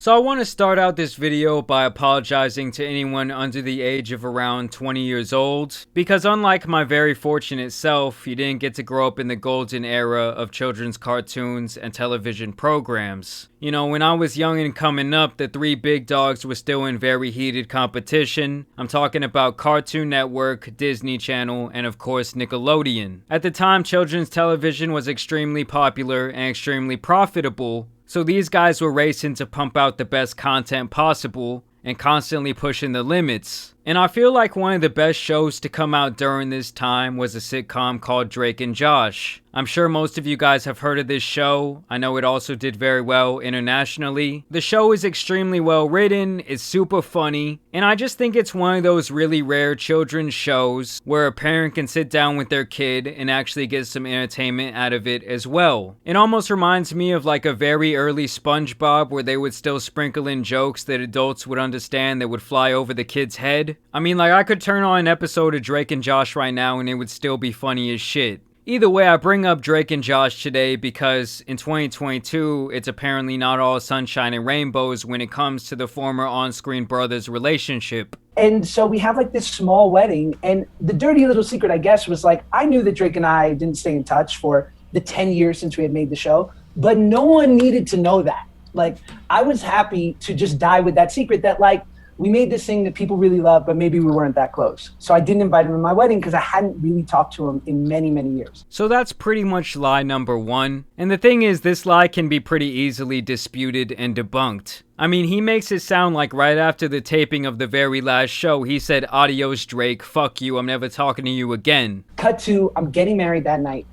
So I want to start out this video by apologizing to anyone under the age of around 20 years old, because unlike my very fortunate self, you didn't get to grow up in the golden era of children's cartoons and television programs. You know, when I was young and coming up, the three big dogs were still in very heated competition. I'm talking about Cartoon Network, Disney Channel, and of course Nickelodeon. At the time, children's television was extremely popular and extremely profitable, so these guys were racing to pump out the best content possible and constantly pushing the limits. And I feel like one of the best shows to come out during this time was a sitcom called Drake and Josh. I'm sure most of you guys have heard of this show. I know it also did very well internationally. The show is extremely well written, it's super funny, and I just think it's one of those really rare children's shows where a parent can sit down with their kid and actually get some entertainment out of it as well. It almost reminds me of like a very early SpongeBob where they would still sprinkle in jokes that adults would understand that would fly over the kid's head. I mean, like, I could turn on an episode of Drake and Josh right now and it would still be funny as shit. Either way, I bring up Drake and Josh today because in 2022, it's apparently not all sunshine and rainbows when it comes to the former on-screen brothers' relationship. And so we have like this small wedding, and the dirty little secret, I guess, was like, I knew that Drake and I didn't stay in touch for the 10 years since we had made the show, but no one needed to know that. Like, I was happy to just die with that secret that, like, we made this thing that people really love, but maybe we weren't that close. So I didn't invite him to my wedding because I hadn't really talked to him in many, many years. So that's pretty much lie number one. And the thing is, this lie can be pretty easily disputed and debunked. I mean, he makes it sound like right after the taping of the very last show, he said, "Adios, Drake, fuck you, I'm never talking to you again." Cut to, I'm getting married that night,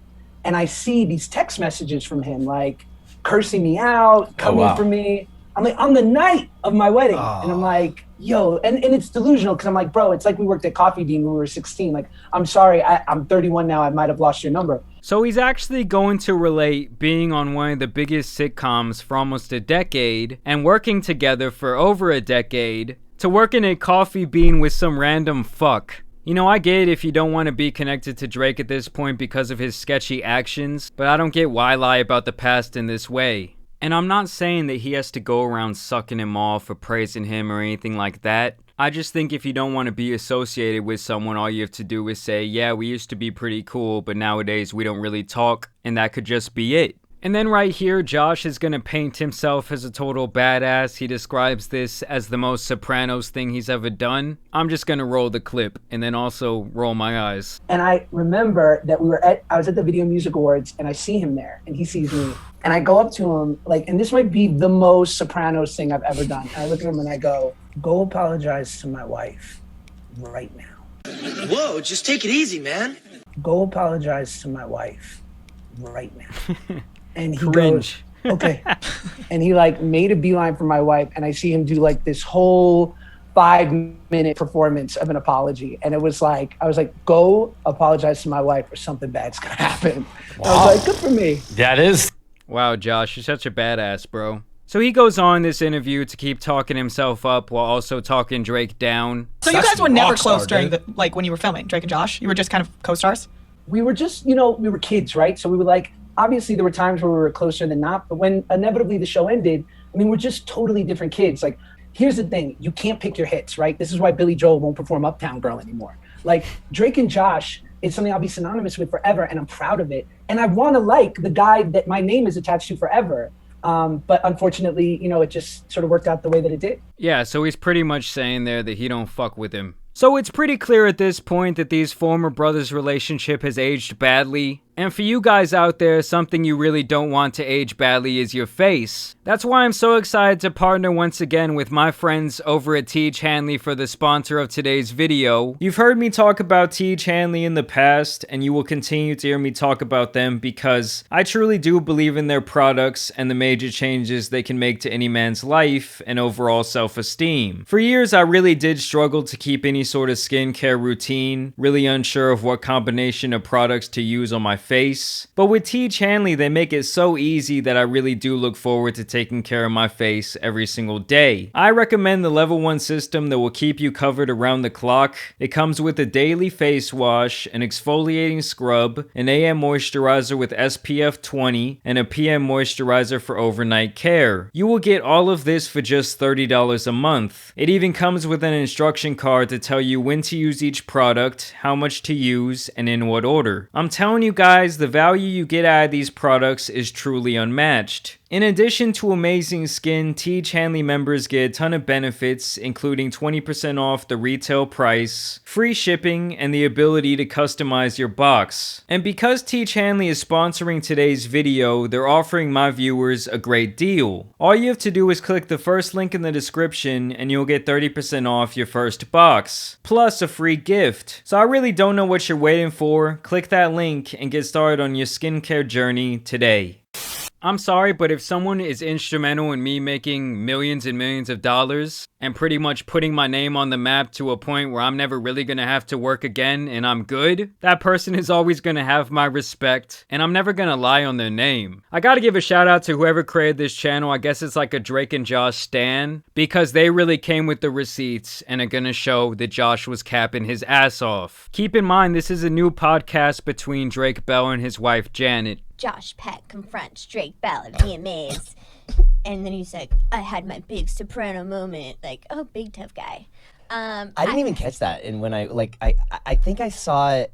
and I see these text messages from him, like, cursing me out, coming for me. I'm like, on the night of my wedding. And I'm like, yo, and it's delusional because I'm like, bro, it's like we worked at Coffee Bean when we were 16. Like, I'm sorry, I'm 31 now. I might have lost your number. So he's actually going to relate being on one of the biggest sitcoms for almost a decade and working together for over a decade to working at Coffee Bean with some random fuck. You know, I get it if you don't want to be connected to Drake at this point because of his sketchy actions, but I don't get why lie about the past in this way. And I'm not saying that he has to go around sucking him off or praising him or anything like that. I just think if you don't want to be associated with someone, all you have to do is say, yeah, we used to be pretty cool, but nowadays we don't really talk, and that could just be it. And then right here, Josh is going to paint himself as a total badass. He describes this as the most Sopranos thing he's ever done. I'm just going to roll the clip and then also roll my eyes. And I remember that I was at the Video Music Awards and I see him there and he sees me. And I go up to him, like, and this might be the most Sopranos thing I've ever done. And I look at him and I go apologize to my wife right now. Whoa, just take it easy, man. Go apologize to my wife right now. And he Cringe. goes, okay. And he like made a beeline for my wife, and I see him do like this whole 5-minute performance of an apology. And it was like, I was like, go apologize to my wife or something bad's gonna happen. Wow. I was like, good for me. That is. Wow, Josh, you're such a badass, bro. So he goes on in this interview to keep talking himself up while also talking Drake down. So you guys were never close during the, like, when you were filming Drake and Josh? You were just kind of co-stars? We were just, you know, we were kids, right? So we were like, obviously there were times where we were closer than not, but when inevitably the show ended, I mean, we're just totally different kids. Like, here's the thing, you can't pick your hits, right? This is why Billy Joel won't perform Uptown Girl anymore. Like, Drake and Josh is something I'll be synonymous with forever, and I'm proud of it. And I want to like the guy that my name is attached to forever. But unfortunately, you know, it just sort of worked out the way that it did. Yeah, so he's pretty much saying there that he don't fuck with him. So it's pretty clear at this point that these former brothers' relationship has aged badly. And for you guys out there, something you really don't want to age badly is your face. That's why I'm so excited to partner once again with my friends over at Teach Hanley for the sponsor of today's video. You've heard me talk about Teach Hanley in the past, and you will continue to hear me talk about them because I truly do believe in their products and the major changes they can make to any man's life and overall self-esteem. For years, I really did struggle to keep any sort of skincare routine, really unsure of what combination of products to use on my face. face. But with Teach Hanley, they make it so easy that I really do look forward to taking care of my face every single day. I recommend the level 1 system that will keep you covered around the clock. It comes with a daily face wash, an exfoliating scrub, an AM moisturizer with SPF 20, and a PM moisturizer for overnight care. You will get all of this for just $30 a month. It even comes with an instruction card to tell you when to use each product, how much to use, and in what order. I'm telling you guys, the value you get out of these products is truly unmatched. In addition to amazing skin, Teach Hanley members get a ton of benefits, including 20% off the retail price, free shipping, and the ability to customize your box. And because Teach Hanley is sponsoring today's video, they're offering my viewers a great deal. All you have to do is click the first link in the description and you'll get 30% off your first box, plus a free gift. So I really don't know what you're waiting for. Click that link and get started on your skincare journey today. I'm sorry, but if someone is instrumental in me making millions and millions of dollars and pretty much putting my name on the map to a point where I'm never really gonna have to work again and I'm good, that person is always gonna have my respect and I'm never gonna lie on their name. I gotta give a shout out to whoever created this channel. I guess it's like a Drake and Josh stan, because they really came with the receipts and are gonna show that Josh was capping his ass off. Keep in mind, this is a new podcast between Drake Bell and his wife Janet. Josh Peck confronts Drake Bell at VMAs. And then he's like, I had my big soprano moment. Like, oh, big tough guy. I didn't even catch that. And when I think I saw it,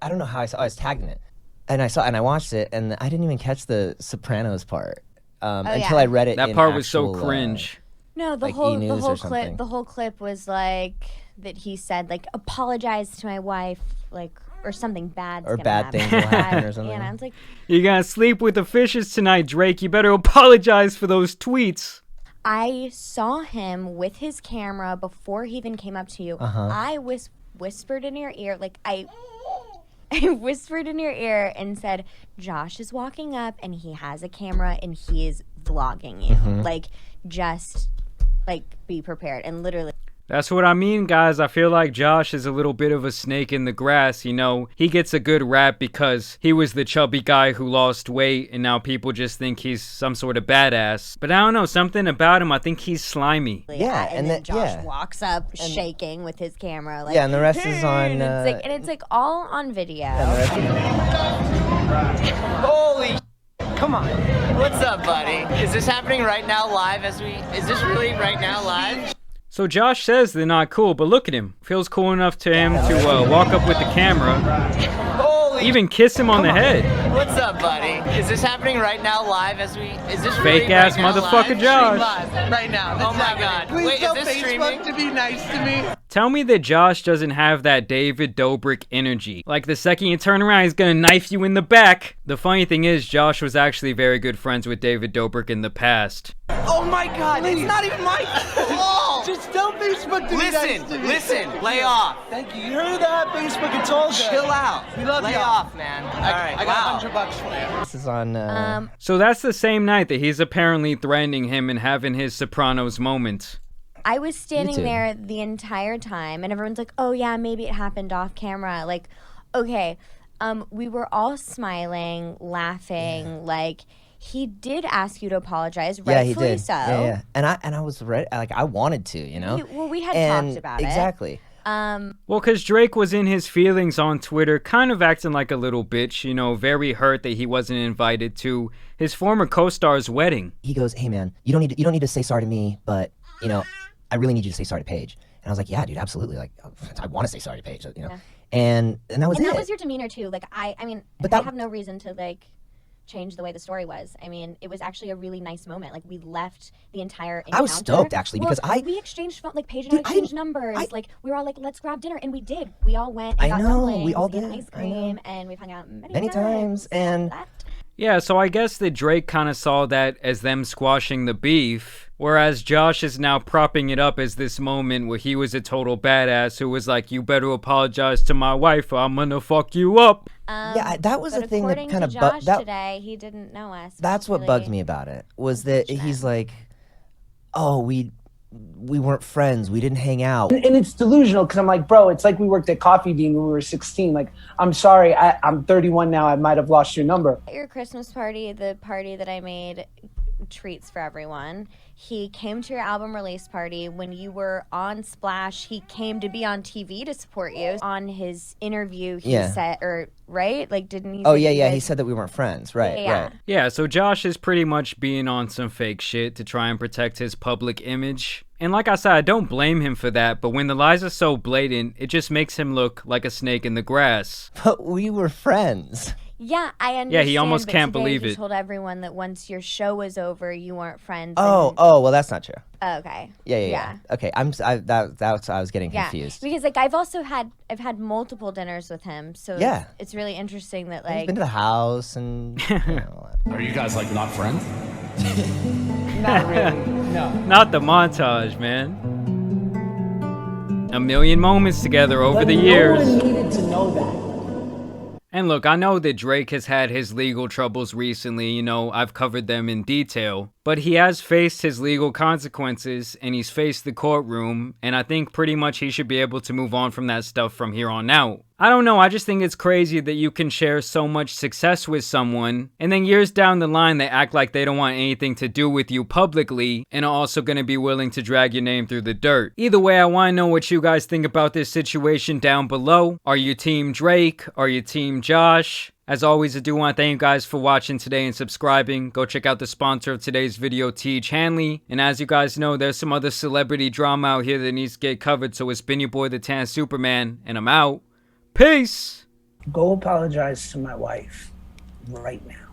I don't know how I saw it. I was tagged in it. And I watched it, and I didn't even catch the Sopranos part until I read it. That part was so cringe. No, the like whole clip was like that he said, like, apologize to my wife, like, or something bad. Or bad things will happen or something. Yeah, and I was like, you gotta sleep with the fishes tonight, Drake. You better apologize for those tweets. I saw him with his camera before he even came up to you. I whispered in your ear, like I whispered in your ear and said, Josh is walking up and he has a camera and he is vlogging you. Like, just, like, be prepared. And literally... That's what I mean, guys. I feel like Josh is a little bit of a snake in the grass, you know. He gets a good rap because he was the chubby guy who lost weight and now people just think he's some sort of badass. But I don't know, something about him, I think he's slimy. Yeah, and then Josh walks up shaking with his camera. Like, yeah, and the rest is on... and it's like all on video. Holy... Come on. What's up, buddy? Is this happening right now live is this really right now live? So Josh says they're not cool, but look at him. Feels cool enough to him to walk up with the camera, even kiss him on the head. What's up, buddy? Is this happening right now live is this fake really ass right now motherfucker live? Josh. Right now. Oh my god. Please Wait, tell is this Facebook streaming? to be nice to me. Tell me that Josh doesn't have that David Dobrik energy. Like the second you turn around, he's gonna knife you in the back. The funny thing is, Josh was actually very good friends with David Dobrik in the past. Oh my god, it's not even my fault. Just tell Facebook to be nice to me. Listen, lay off. Thank you. You heard that? Facebook, it's all good. Chill out. We love lay you. off, man. All right, I got $100 for you. This is on... So that's the same night that he's apparently threatening him and having his Sopranos moment. I was standing there the entire time, and everyone's like, oh yeah, maybe it happened off camera. Like, okay, we were all smiling, laughing, like... He did ask you to apologize, rightfully he did. so. Yeah. And I was ready, like, I wanted to, you know? We had talked about it. Exactly. Well, because Drake was in his feelings on Twitter, kind of acting like a little bitch, you know, very hurt that he wasn't invited to his former co-star's wedding. He goes, hey man, you don't need to say sorry to me, but, you know, I really need you to say sorry to Paige. And I was like, yeah, dude, absolutely. Like, I want to say sorry to Paige, you know? Yeah. And that was it. And that was your demeanor too. Like, I mean, I have no reason to, like... change the way the story was. I mean, it was actually a really nice moment. Like, we left the entire encounter. I was stoked, actually, because we exchanged phone, like, Paige and I exchanged numbers. Like, we were all like, let's grab dinner, and we did. We all went and got dumplings, we all ate did. ice cream, and we've hung out many times. And yeah, so I guess that Drake kind of saw that as them squashing the beef, whereas Josh is now propping it up as this moment where he was a total badass who was like, you better apologize to my wife or I'm gonna fuck you up. Yeah, that was the thing that kind of bugged today. He didn't know us. That's what bugged me about it, was that he's like, oh, we we weren't friends. We didn't hang out. And it's delusional because I'm like, bro, it's like we worked at Coffee Bean when we were 16. Like, I'm sorry, I'm 31 now. I might have lost your number. At your Christmas party, the party that I made treats for everyone. He came to your album release party when you were on Splash. He came to be on TV to support you. On his interview, he said, or right? Like, didn't he? Oh yeah. He said that we weren't friends, right? Right. Yeah. So Josh is pretty much being on some fake shit to try and protect his public image. And like I said, I don't blame him for that. But when the lies are so blatant, it just makes him look like a snake in the grass. But we were friends. Yeah, I understand. Yeah, he almost but can't today believe he it. told everyone that once your show was over, you weren't friends. Oh, well, that's not true. Okay. Yeah. Okay, that's I was getting confused. Because like I've had multiple dinners with him, so it's really interesting that like He's been to the house and. Are you guys like not friends? Not really, no. Not the montage, man. A million moments together over the years. No one needed to know that. And look, I know that Drake has had his legal troubles recently, you know, I've covered them in detail. But he has faced his legal consequences, and he's faced the courtroom, and I think pretty much he should be able to move on from that stuff from here on out. I don't know, I just think it's crazy that you can share so much success with someone, and then years down the line they act like they don't want anything to do with you publicly, and are also going to be willing to drag your name through the dirt. Either way, I want to know what you guys think about this situation down below. Are you team Drake? Are you team Josh? As always, I do want to thank you guys for watching today and subscribing. Go check out the sponsor of today's video, Teach Hanley. And as you guys know, there's some other celebrity drama out here that needs to get covered. So it's been your boy, the Tan Superman, and I'm out. Peace! Go apologize to my wife right now.